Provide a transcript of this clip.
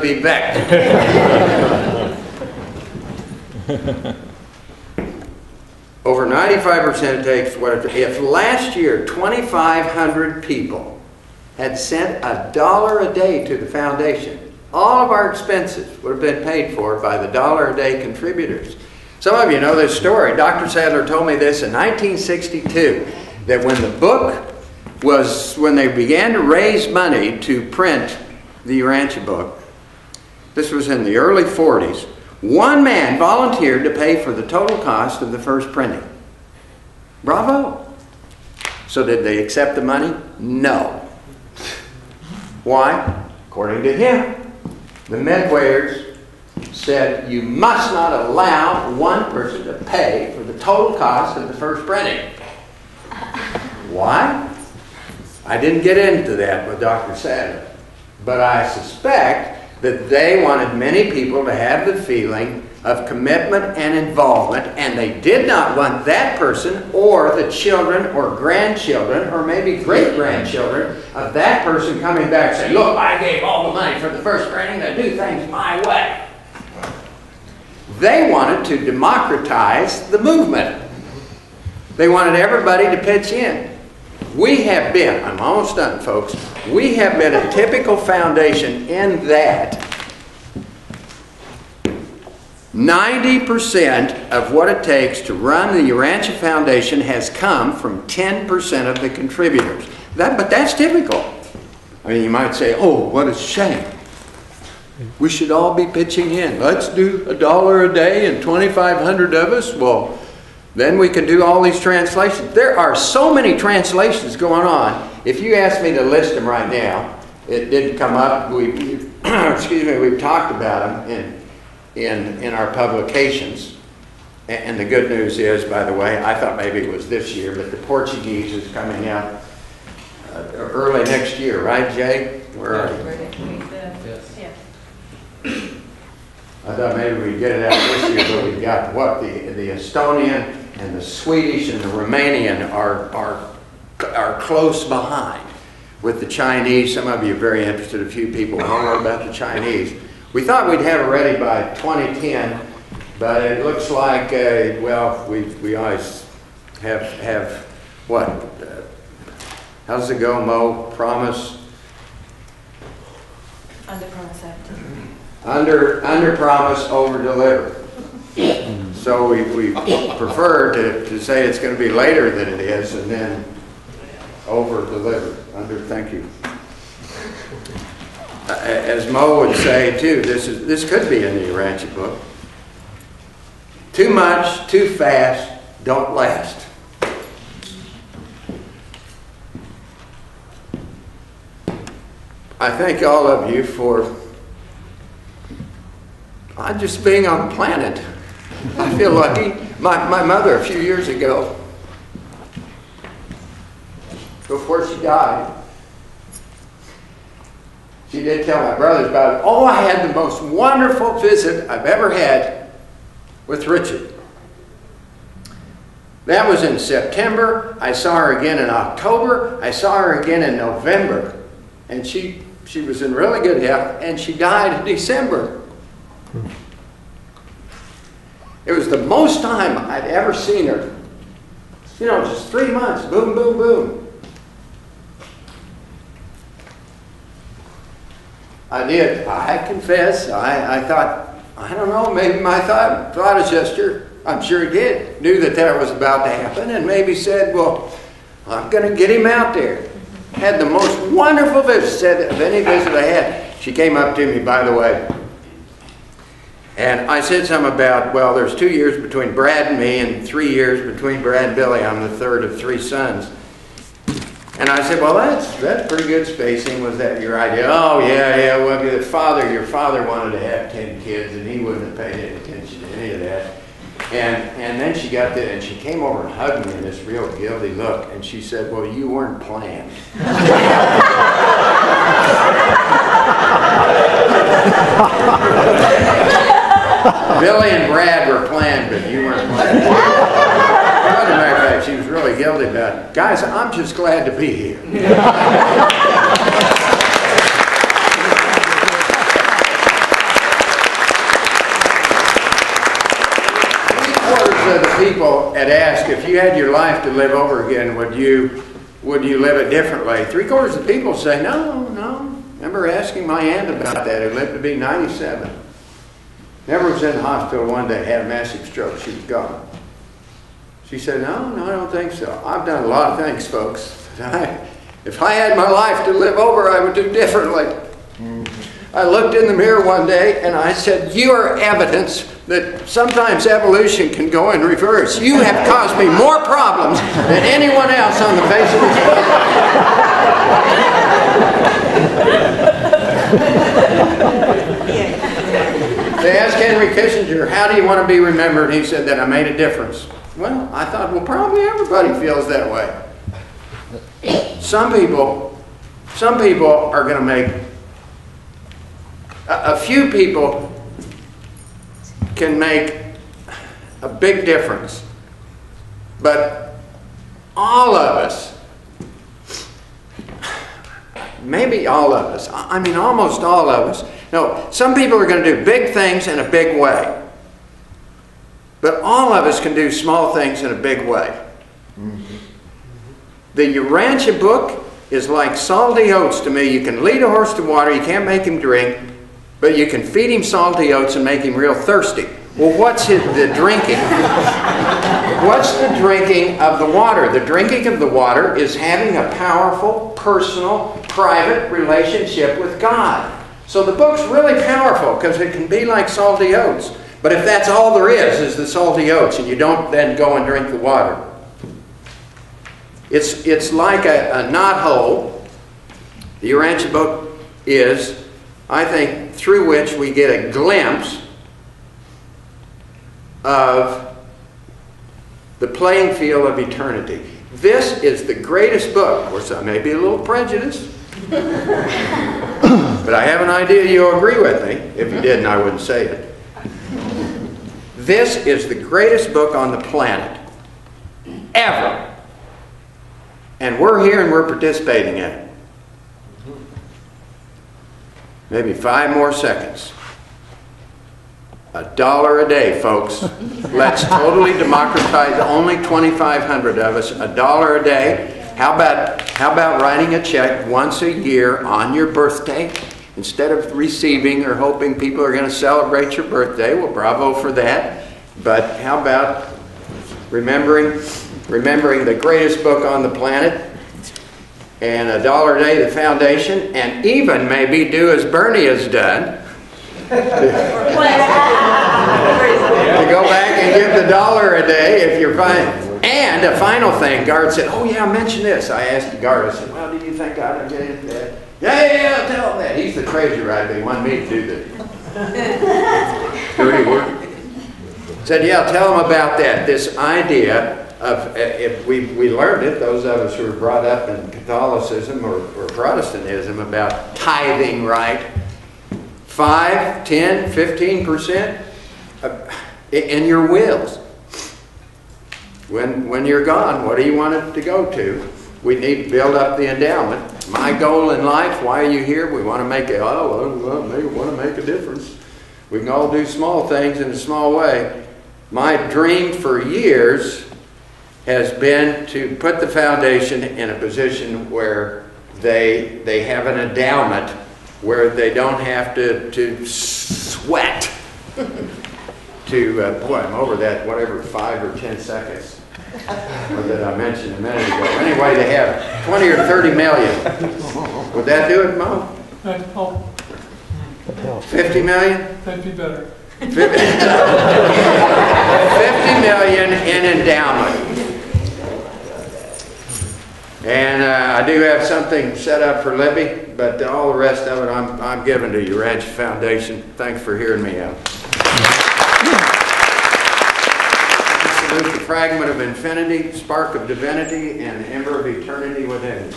to be back. Over 95% takes what if last year 2,500 people had sent $1 a day to the foundation, all of our expenses would have been paid for by the $1 a day contributors. Some of you know this story. Dr. Sadler told me this in 1962, that when the book was, when they began to raise money to print the Urantia book, this was in the early 40s, one man volunteered to pay for the total cost of the first printing. Bravo! So did they accept the money? No. Why? According to him, the Medwayers said you must not allow one person to pay for the total cost of the first printing. Why? I didn't get into that with Dr. Sadler, but I suspect that they wanted many people to have the feeling of commitment and involvement, and they did not want that person or the children or grandchildren or maybe great-grandchildren of that person coming back and saying, look, I gave all the money for the first printing, to do things my way. They wanted to democratize the movement. They wanted everybody to pitch in. We have been, I'm almost done, folks, we have been a typical foundation in that 90% of what it takes to run the Urantia Foundation has come from 10% of the contributors. But that's typical. I mean, you might say, oh, what a shame. We should all be pitching in. Let's do $1 a day and 2,500 of us. Well, then we can do all these translations. There are so many translations going on. If you ask me to list them right now, it didn't come up. Excuse me, we've talked about them in our publications. And the good news is, by the way, I thought maybe it was this year, but the Portuguese is coming out early next year, right, Jay? Where are you? Yes. I thought maybe we'd get it out this year, but we've got what? The Estonian and the Swedish and the Romanian are close behind. With the Chinese, some of you are very interested, a few people don't know about the Chinese. We thought we'd have it ready by 2010, but it looks like, well, we always have what? How does it go, Mo? Promise? Under promise, Under promise, over deliver. So we prefer to say it's going to be later than it is, and then over deliver. Thank you. As Mo would say too, this could be in the Urantia book. Too much, too fast, don't last. I thank all of you for just being on the planet. I feel lucky. My mother, a few years ago, before she died, she did tell my brothers about it. Oh, I had the most wonderful visit I've ever had with Richard. That was in September. I saw her again in October. I saw her again in November. And she was in really good health, and she died in December. It was the most time I'd ever seen her. You know, just 3 months, boom, boom, boom. I confess, I thought, I don't know, maybe my thought gesture, I'm sure he did, knew that was about to happen, and maybe said, well, I'm going to get him out there. Had the most wonderful visit of any visit I had. She came up to me, by the way, and I said something about, well, there's 2 years between Brad and me and 3 years between Brad and Billy. I'm the third of 3 sons. And I said, well, that's pretty good spacing. Was that your idea? Oh, yeah, well, your father wanted to have 10 kids, and he wouldn't have paid any attention to any of that. And then she got there, and she came over and hugged me in this real guilty look, and she said, well, you weren't planned. Billy and Brad were planned, but you weren't planned. As a matter of fact, she was really guilty about it. Guys, I'm just glad to be here. people had asked, if you had your life to live over again, would you live it differently? 3/4 of the people say, no, no. I remember asking my aunt about that, who lived to be 97. Never was in the hospital one day, had a massive stroke, she was gone. She said, no, I don't think so. I've done a lot of things, folks. If I had my life to live over, I would do differently. I looked in the mirror one day and I said, you are evidence that sometimes evolution can go in reverse. You have caused me more problems than anyone else on the face of this planet. They asked Henry Kissinger, how do you want to be remembered? He said that I made a difference. Well, I thought, well, probably everybody feels that way. Some people are going to make, a few people can make a big difference. But all of us, maybe all of us, I mean almost all of us, no, some people are going to do big things in a big way. But all of us can do small things in a big way. The Urantia book is like salty oats to me. You can lead a horse to water, you can't make him drink, but you can feed him salty oats and make him real thirsty. Well, what's the drinking? What's the drinking of the water? The drinking of the water is having a powerful, personal, private relationship with God. So the book's really powerful because it can be like salty oats. But if that's all there is the salty oats, and you don't then go and drink the water, it's like a knothole. The Urantia book is, I think, through which we get a glimpse of the playing field of eternity. This is the greatest book. Of course, I may be a little prejudiced, but I have an idea you'll agree with me. If you didn't, I wouldn't say it. This is the greatest book on the planet, ever. And we're here and we're participating in it. Maybe 5 more seconds. $1 a day, folks. Let's totally democratize. Only 2,500 of us. $1 a day. How about writing a check once a year on your birthday? Instead of receiving or hoping people are going to celebrate your birthday, well, bravo for that. But how about remembering the greatest book on the planet, and $1 a day to the foundation, and even maybe do as Bernie has done, to go back and give the $1 a day if you're fine. And a final thing, Guard said, oh yeah, mention this. I asked the Guard, I said, well, do you think I would get into that? Yeah, tell him that. He's the treasurer, right? He wanted me to do this. Dirty work. Said, yeah, tell him about that. This idea of, if we learned it, those of us who were brought up in Catholicism or Protestantism, about tithing, right? 5, 10, 15% in your wills. When you're gone, what do you want it to go to? We need to build up the endowment. My goal in life, why are you here? We want to make we want to make a difference. We can all do small things in a small way. My dream for years has been to put the foundation in a position where they have an endowment where they don't have to sweat to, boy, I'm over that, whatever, 5 or 10 seconds that I mentioned a minute ago. Anyway, they have 20 or 30 million. Would that do it, Mo? 50 million? That'd be better. 50 million in endowment. And I do have something set up for Libby, but all the rest of it I'm giving to Urantia Foundation. Thanks for hearing me out. Salute the fragment of infinity, spark of divinity, and ember of eternity within.